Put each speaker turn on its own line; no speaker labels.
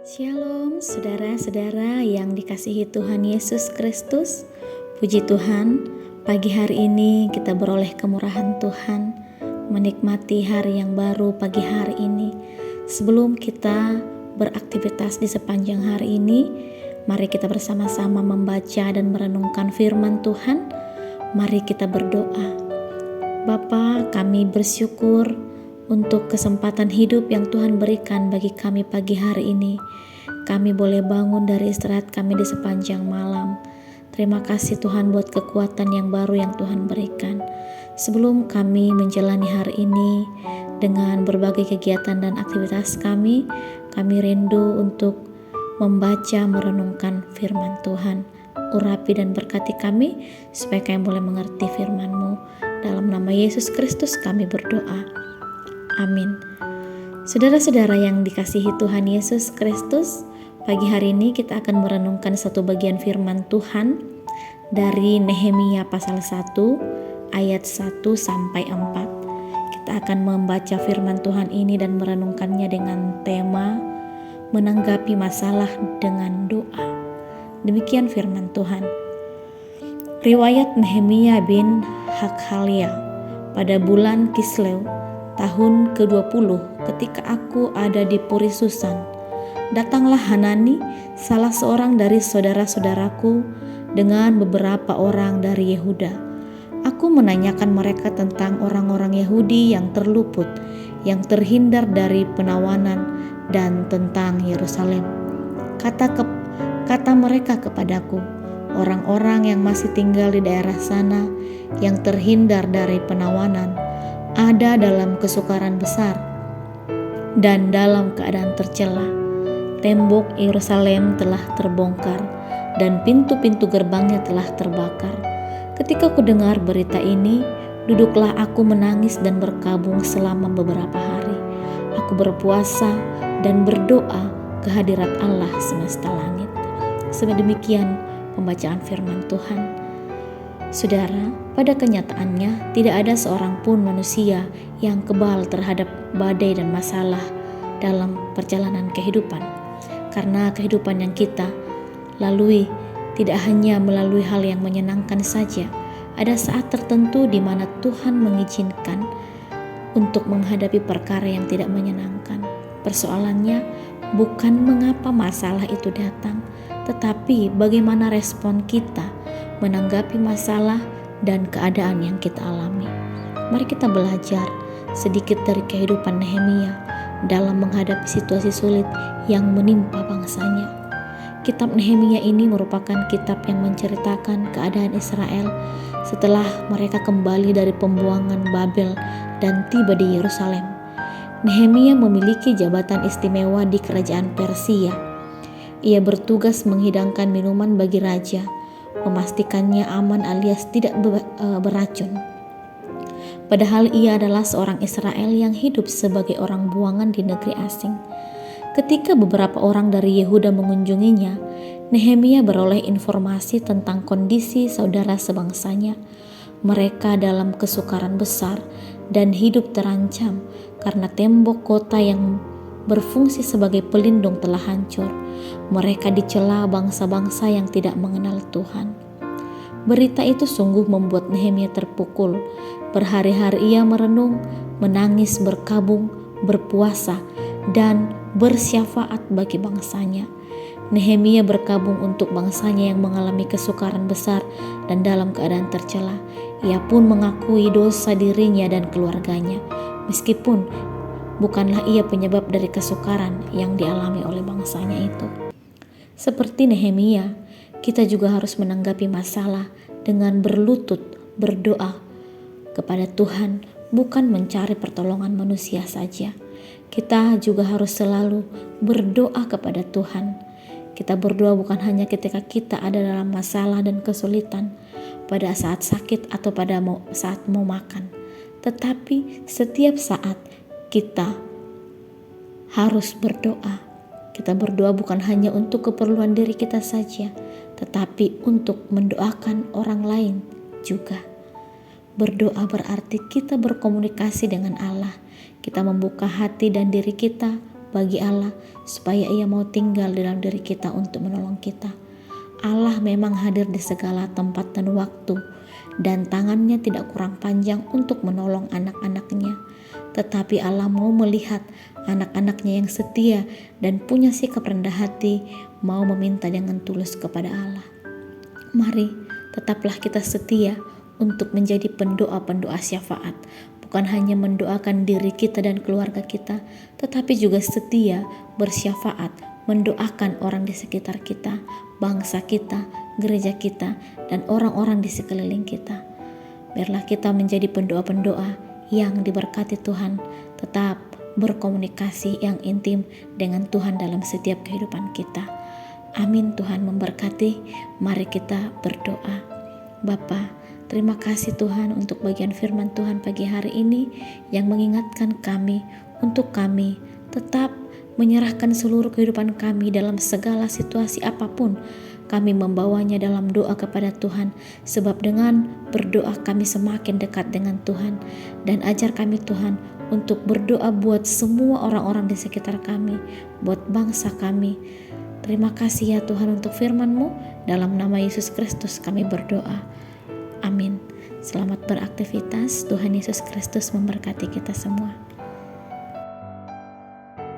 Shalom saudara-saudara yang dikasihi Tuhan Yesus Kristus. Puji Tuhan, pagi hari ini kita beroleh kemurahan Tuhan, menikmati hari yang baru pagi hari ini. Sebelum kita beraktivitas di sepanjang hari ini, mari kita bersama-sama membaca dan merenungkan firman Tuhan. Mari kita berdoa. Bapa, kami bersyukur untuk kesempatan hidup yang Tuhan berikan bagi kami pagi hari ini. Kami boleh bangun dari istirahat kami di sepanjang malam. Terima kasih Tuhan buat kekuatan yang baru yang Tuhan berikan. Sebelum kami menjalani hari ini dengan berbagai kegiatan dan aktivitas kami rindu untuk membaca, merenungkan firman Tuhan. Urapi dan berkati kami supaya kami boleh mengerti firman-Mu. Dalam nama Yesus Kristus kami berdoa. Amin. Saudara-saudara yang dikasihi Tuhan Yesus Kristus, pagi hari ini kita akan merenungkan satu bagian firman Tuhan dari Nehemia pasal 1 ayat 1 sampai 4. Kita akan membaca firman Tuhan ini dan merenungkannya dengan tema menanggapi masalah dengan doa. Demikian firman Tuhan. Riwayat Nehemia bin Hakhalia pada bulan Kislew tahun ke-20, ketika aku ada di Puri Susan, datanglah Hanani, salah seorang dari saudara-saudaraku, dengan beberapa orang dari Yehuda. Aku menanyakan mereka tentang orang-orang Yahudi yang terluput, yang terhindar dari penawanan, dan tentang Yerusalem. Kata mereka kepadaku, orang-orang yang masih tinggal di daerah sana, yang terhindar dari penawanan, ada dalam kesukaran besar dan dalam keadaan tercela. Tembok Yerusalem telah terbongkar dan pintu-pintu gerbangnya telah terbakar. Ketika ku dengar berita ini, duduklah aku menangis dan berkabung selama beberapa hari. Aku berpuasa dan berdoa ke hadirat Allah semesta langit. Sedemikian pembacaan firman Tuhan. Saudara, pada kenyataannya tidak ada seorang pun manusia yang kebal terhadap badai dan masalah dalam perjalanan kehidupan. Karena kehidupan yang kita lalui tidak hanya melalui hal yang menyenangkan saja. Ada saat tertentu di mana Tuhan mengizinkan untuk menghadapi perkara yang tidak menyenangkan. Persoalannya bukan mengapa masalah itu datang, tetapi bagaimana respon kita menanggapi masalah dan keadaan yang kita alami. Mari kita belajar sedikit dari kehidupan Nehemia dalam menghadapi situasi sulit yang menimpa bangsanya. Kitab Nehemia ini merupakan kitab yang menceritakan keadaan Israel setelah mereka kembali dari pembuangan Babel dan tiba di Yerusalem. Nehemia memiliki jabatan istimewa di kerajaan Persia. Ia bertugas menghidangkan minuman bagi raja, memastikannya aman alias tidak beracun. Padahal ia adalah seorang Israel yang hidup sebagai orang buangan di negeri asing. Ketika beberapa orang dari Yehuda mengunjunginya, Nehemia beroleh informasi tentang kondisi saudara sebangsanya. Mereka dalam kesukaran besar dan hidup terancam karena tembok kota yang berfungsi sebagai pelindung telah hancur. Mereka dicela bangsa-bangsa yang tidak mengenal Tuhan. Berita itu sungguh membuat Nehemia terpukul. Berhari-hari ia merenung, menangis, berkabung, berpuasa, dan bersyafaat bagi bangsanya. Nehemia berkabung untuk bangsanya yang mengalami kesukaran besar dan dalam keadaan tercela. Ia pun mengakui dosa dirinya dan keluarganya, meskipun bukanlah ia penyebab dari kesukaran yang dialami oleh bangsanya itu. Seperti Nehemia, kita juga harus menanggapi masalah dengan berlutut, berdoa kepada Tuhan, bukan mencari pertolongan manusia saja. Kita juga harus selalu berdoa kepada Tuhan. Kita berdoa bukan hanya ketika kita ada dalam masalah dan kesulitan, pada saat sakit atau pada saat mau makan, tetapi setiap saat kita harus berdoa. Kita berdoa bukan hanya untuk keperluan diri kita saja, tetapi untuk mendoakan orang lain juga. Berdoa berarti kita berkomunikasi dengan Allah. Kita membuka hati dan diri kita bagi Allah supaya Ia mau tinggal dalam diri kita untuk menolong kita. Allah memang hadir di segala tempat dan waktu, dan tangannya tidak kurang panjang untuk menolong anak-anaknya. Tetapi Allah mau melihat anak-anaknya yang setia dan punya sikap rendah hati, mau meminta dengan tulus kepada Allah. Mari tetaplah kita setia untuk menjadi pendoa-pendoa syafaat, bukan hanya mendoakan diri kita dan keluarga kita, tetapi juga setia bersyafaat, mendoakan orang di sekitar kita, bangsa kita, gereja kita, dan orang-orang di sekeliling kita. Biarlah kita menjadi pendoa-pendoa yang diberkati Tuhan, tetap berkomunikasi yang intim dengan Tuhan dalam setiap kehidupan kita. Amin. Tuhan memberkati. Mari kita berdoa. Bapa, terima kasih Tuhan untuk bagian firman Tuhan pagi hari ini yang mengingatkan kami untuk kami tetap menyerahkan seluruh kehidupan kami dalam segala situasi apapun. Kami membawanya dalam doa kepada Tuhan, sebab dengan berdoa kami semakin dekat dengan Tuhan. Dan ajar kami Tuhan untuk berdoa buat semua orang-orang di sekitar kami, buat bangsa kami. Terima kasih ya Tuhan untuk firman-Mu. Dalam nama Yesus Kristus kami berdoa. Amin. Selamat beraktivitas. Tuhan Yesus Kristus memberkati kita semua.